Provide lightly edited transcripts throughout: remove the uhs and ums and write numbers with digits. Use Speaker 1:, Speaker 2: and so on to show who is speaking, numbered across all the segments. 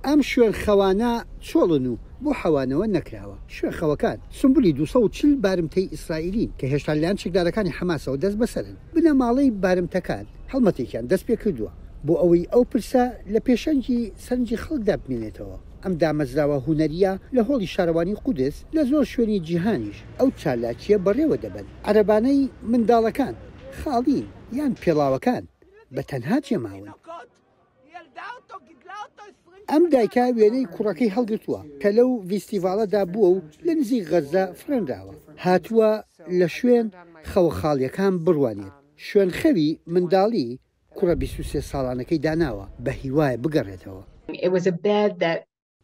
Speaker 1: ئەم شوێن خەوانە چۆڵن و بۆ حەوانەوە نەکراوە. شوێن خەوەکان سمبولی 240 بارمتەی ئیسرائیلین کە هێشتا لایەن چەکدارەکانی حەماسەوە دەست بەسەرن. بنەماڵەی بارمتەکان هەڵمەتێکیان دەست پێ کردووە بۆ ئەوەی ئەو پرسە لە پێشەنگی سەرنجی خەڵکدا بمێنێتەوە. ئەم دامەزراوە هونەریە لە هۆڵی شارەوانی قودس لە زۆر شوێنی جیهانیش ئەو چالاکیە بەڕێوە دەبن. عەرەبانەی منداڵەکان خاڵین یان پێڵاوەکان بە تەنها جێماون. ئەم دایکە وێنەی کوڕەکەی هەڵگرتووە کە لەو ڤیستیڤالەدا بووە و لە نزیک غەزە فرێنراوە. هاتووە لە شوێن خەوەخاڵیەکان بڕوانێت. شوێن خەوی منداڵی کوڕە 23 ساڵانەکەی داناوە بە هیوایە بگەڕێتەوە.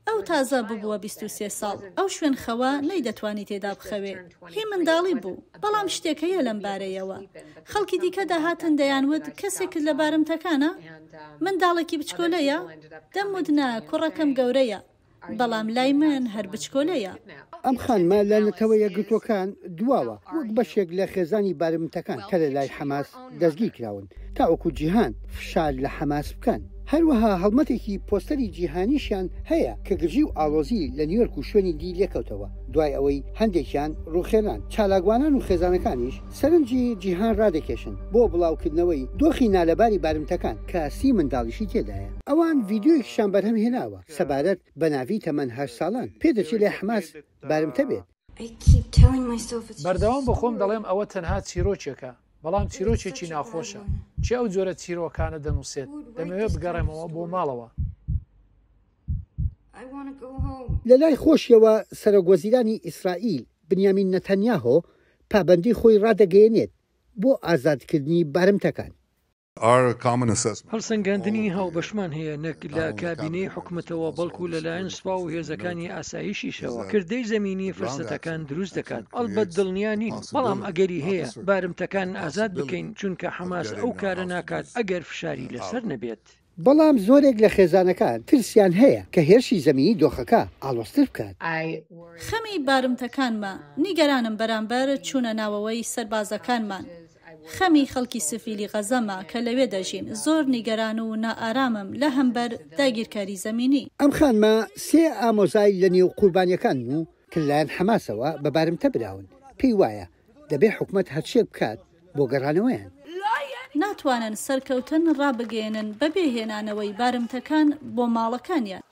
Speaker 2: ئەو تازە ببووە 23 ساڵ. ئەو شوێن خەوە نەی دەتوانی تێدا بخەوێ. هی منداڵی بوو، بەڵام شتێکەیە لەم بارەیەوە. خەڵکی دیکە داهاتن دەیانوت کەسێک لە بارمتەکانە، منداڵێکی بچکۆلەیە، دەمودنا کوڕەکەم گەورەیە، بەڵام لای من هەر بچکۆلەیە.
Speaker 1: ئەم خانمە لە نەتەوە یەکگرتوەکان دواوە وەک بەشێک لە خێزانی بارمتەکان کە لە لای حەماس دەستگیر کراون تا وەکو جیهان فشار لە حەماس بکەن. هەروەها هەڵمەتێکی پۆستەری جیهانیشیان هەیە کە گرژی و ئاڵۆزی لە نیویۆرک و شوێنی دی لێکەوتەوە دوای ئەوەی هەندێکیان ڕوخێنان. چالاکوانان و خێزانەکانیش سەرنجی جیهان ڕادەکێشن بۆ بڵاوکردنەوەی دۆخی نالەباری بارمتەکان کە 30 منداڵیشی تێدایە. ئەوان ڤیددیۆیەکیشان بەرهەم هێناوە سەبارەت بە ناوی تەمەەن 8 ساڵان پێدەچێت لە حەماس بارمتە بێت.
Speaker 3: بەردەوام بە خۆم دەڵێم ئەوە تەنها چیرۆکێکە، بەڵام چیرۆکێکی ناخۆشە. چی ئەو جۆرە چیرۆکانە دەنووسێت؟ دەمەوێت بگەڕێمەوە بۆ ماڵەوە.
Speaker 1: لە لای خۆشیەوە سەرۆکوەزیرانی ئیسرائیل بنیامین نەتەنیاهۆ پابەندی خۆی ڕادەگەیەنێت بۆ ئازادکردنی بارمتەکان.
Speaker 4: هەڵسەنگاندنی هاوبەشمان هەیە نەک لە کابینەی حکوومەتەوە بەڵکو لەلایەن سوپا و هێزەکانی ئاسایشیشەوە. کردەی زەمینی فرسەتەکان دروست دەکات. ئەلبەت دڵنیا نین، بەڵام ئەگەری هەیە بارمتەکان ئازاد بکەین چونکە حەماس ئەو کارە ناکات ئەگەر فشاری لەسەر نەبێت.
Speaker 1: بەڵام زۆرێک لە خێزانەکان ترسیان هەیە کە هێرشی زەمینی دۆخەکە ئاڵۆزتر بکات.
Speaker 2: خەمی بارمتەکانمە نیگەرانم بەرامبەر چوونە ناوەوەی سەربازەکانمان. خەمی خەڵکی سفیلی غەزەمە کە لەوێ دەژین. زۆر نیگەران و نائارامم لە هەمبەر داگیرکاری زەمینی.
Speaker 1: ئەم خانمە 3 ئامۆزای لە نێو قوربانیەکان و کە لایەن حەماسەوە بە بارمتە براون. پێی وایە دەبێ حکوومەت هەرچێک بکات بۆ گەڕانەوەیان.
Speaker 2: ناتوانن سەرکەوتن ڕابگەێنن بەبێ هێنانەوەی بارمتەکان بۆ ماڵەکانیان.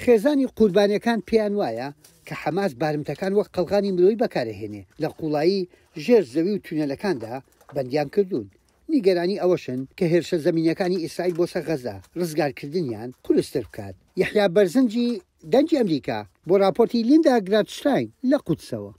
Speaker 1: خێزانی قوربانیەکان پێیان وایە کە حەماس بارمتەکان وەک قەڵغانی مرۆیی بەکارەهێنێ لە قوڵایی ژێر زەوی و تونێلەکاندا بەندیان کردوون. نیگەرانی ئەوەشن کە هێرشە زەمینیەکانی ئیسرائیل بۆ سەر غەزە ڕزگارکردنیان قورستر بکات. یەحیا بەرزنجی دەنگی ئەمریکا بۆ راپۆرتی لیندا گراتشتاین لە قودسەوە.